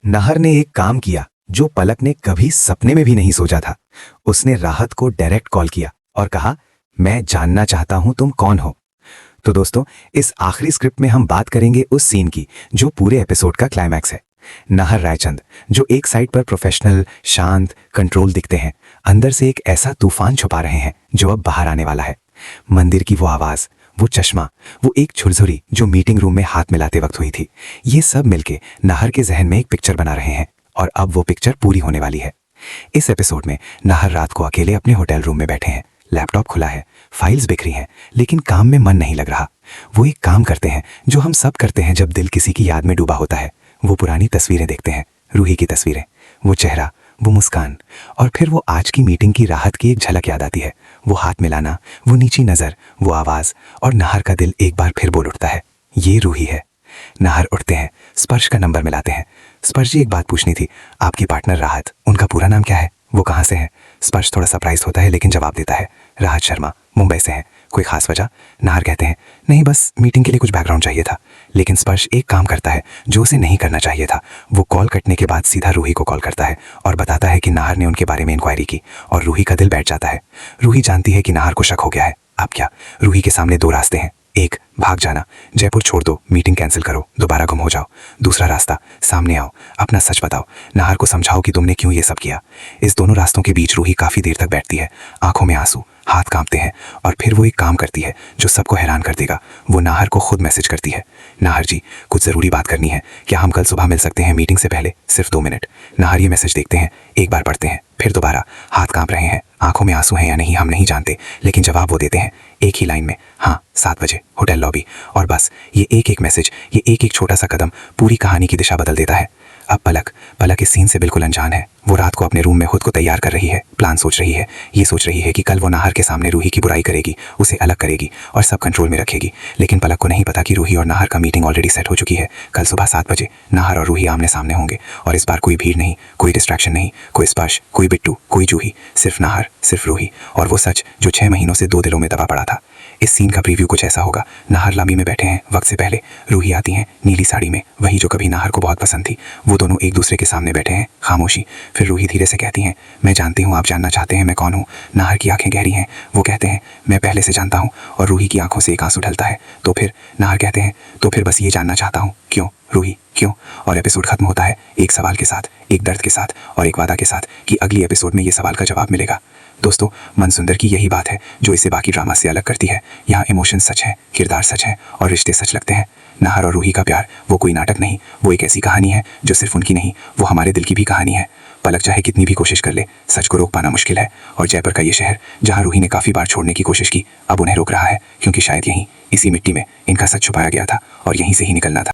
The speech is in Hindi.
नाहर ने एक काम किया जो पलक ने कभी सपने में भी नहीं सोचा था। उसने राहत को डायरेक्ट कॉल किया और कहा, मैं जानना चाहता हूं तुम कौन हो। तो दोस्तों, इस आखिरी स्क्रिप्ट में हम बात करेंगे उस सीन की जो पूरे एपिसोड का क्लाइमैक्स है। नाहर रायचंद, जो एक साइड पर प्रोफेशनल, शांत, कंट्रोल दिखते हैं, अंदर से एक ऐसा तूफान छुपा रहे हैं जो अब बाहर आने वाला है। मंदिर की वो आवाज, वो चश्मा, वो एक छुरछुरी जो मीटिंग रूम में हाथ मिलाते वक्त हुई थी, ये सब मिलके नाहर के जहन में एक पिक्चर बना रहे हैं और अब वो पिक्चर पूरी होने वाली है। इस एपिसोड में नाहर रात को अकेले अपने होटल रूम में बैठे हैं। लैपटॉप खुला है, फाइल्स बिखरी हैं, लेकिन काम में मन नहीं लग रहा। वो एक काम करते हैं जो हम सब करते हैं जब दिल किसी की याद में डूबा होता है। वो पुरानी तस्वीरें देखते हैं, रूही की तस्वीरें, वो चेहरा, वो मुस्कान, और फिर वो आज की मीटिंग की राहत की एक झलक याद आती है। वो हाथ मिलाना, वो नीची नजर, वो आवाज, और नाहर का दिल एक बार फिर बोल उठता है, ये रूही है। नाहर उठते हैं, स्पर्श का नंबर मिलाते हैं। स्पर्श जी, एक बात पूछनी थी, आपकी पार्टनर राहत, उनका पूरा नाम क्या है, वो कहाँ से है? स्पर्श थोड़ा सरप्राइज होता है लेकिन जवाब देता है, राहत शर्मा, मुंबई से हैं। कोई खास वजह? नाहर कहते हैं, नहीं, बस मीटिंग के लिए कुछ बैकग्राउंड चाहिए था। लेकिन स्पर्श एक काम करता है जो उसे नहीं करना चाहिए था। वो कॉल कटने के बाद सीधा रूही को कॉल करता है और बताता है कि नाहर ने उनके बारे में इंक्वायरी की, और रूही का दिल बैठ जाता है। रूही जानती है कि नाहर को शक हो गया है। अब क्या? रूही के सामने दो रास्ते हैं। एक, भाग जाना, जयपुर छोड़ दो, मीटिंग कैंसिल करो, दोबारा गुम हो जाओ। दूसरा रास्ता, सामने आओ, अपना सच बताओ, नाहर को समझाओ कि तुमने क्यों ये सब किया। इस दोनों रास्तों के बीच रूही काफी देर तक बैठती है, आंखों में आंसू, हाथ कांपते हैं, और फिर वो एक काम करती है जो सबको हैरान कर देगा। वो नाहर को खुद मैसेज करती है, नाहर जी, कुछ जरूरी बात करनी है, क्या हम कल सुबह मिल सकते हैं मीटिंग से पहले, सिर्फ 2 मिनट। नाहर ये मैसेज देखते हैं, एक बार पढ़ते हैं, फिर दोबारा। हाथ कांप रहे हैं, आंखों में आंसू हैं या नहीं हम नहीं जानते, लेकिन जवाब वो देते हैं एक ही लाइन में, हाँ 7 बजे, होटल लॉबी। और बस ये एक मैसेज, ये एक छोटा सा कदम पूरी कहानी की दिशा बदल देता है। अब पलक इस सीन से बिल्कुल अनजान है। वो रात को अपने रूम में खुद को तैयार कर रही है, प्लान सोच रही है। ये सोच रही है कि कल वो नाहर के सामने रूही की बुराई करेगी, उसे अलग करेगी और सब कंट्रोल में रखेगी। लेकिन पलक को नहीं पता कि रूही और नाहर का मीटिंग ऑलरेडी सेट हो चुकी है। कल सुबह 7 बजे नाहर और रूही आमने सामने होंगे, और इस बार कोई भीड़ नहीं, कोई डिस्ट्रैक्शन नहीं, कोई स्पर्श, कोई बिट्टू, कोई जूही, सिर्फ नाहर, सिर्फ रूही, और वो सच जो 6 महीनों से 2 दिलों में दबा पड़ा था। इस सीन का प्रीव्यू कुछ ऐसा होगा, नाहर लॉबी में बैठे हैं, वक्त से पहले रूही आती हैं नीली साड़ी में, वही जो कभी नाहर को बहुत पसंद थी। वो दोनों एक दूसरे के सामने बैठे हैं, खामोशी। फिर रूही धीरे से कहती हैं, मैं जानती हूँ आप जानना चाहते हैं मैं कौन हूँ। नाहर की आंखें गहरी हैं, वो कहते हैं, मैं पहले से जानता हूँ, और रूही की आंखों से एक आंसू ढलता है। तो फिर नाहर कहते हैं, तो फिर बस ये जानना चाहता हूँ, क्यों रूही, क्यों? और एपिसोड खत्म होता है एक सवाल के साथ, एक दर्द के साथ, और एक वादा के साथ कि अगली एपिसोड में ये सवाल का जवाब मिलेगा। दोस्तों, मनसुंदर की यही बात है जो इसे बाकी ड्रामा से अलग करती है। यहाँ इमोशन सच है, किरदार सच है, और रिश्ते सच लगते हैं। नाहर और रूही का प्यार वो कोई नाटक नहीं, वो एक ऐसी कहानी है जो सिर्फ उनकी नहीं, वो हमारे दिल की भी कहानी है। पलक चाहे कितनी भी कोशिश कर ले, सच को रोक पाना मुश्किल है। और जयपुर का ये शहर जहाँ रूही ने काफ़ी बार छोड़ने की कोशिश की, अब उन्हें रोक रहा है, क्योंकि शायद यहीं, इसी मिट्टी में इनका सच छुपाया गया था और यहीं से ही निकलना था।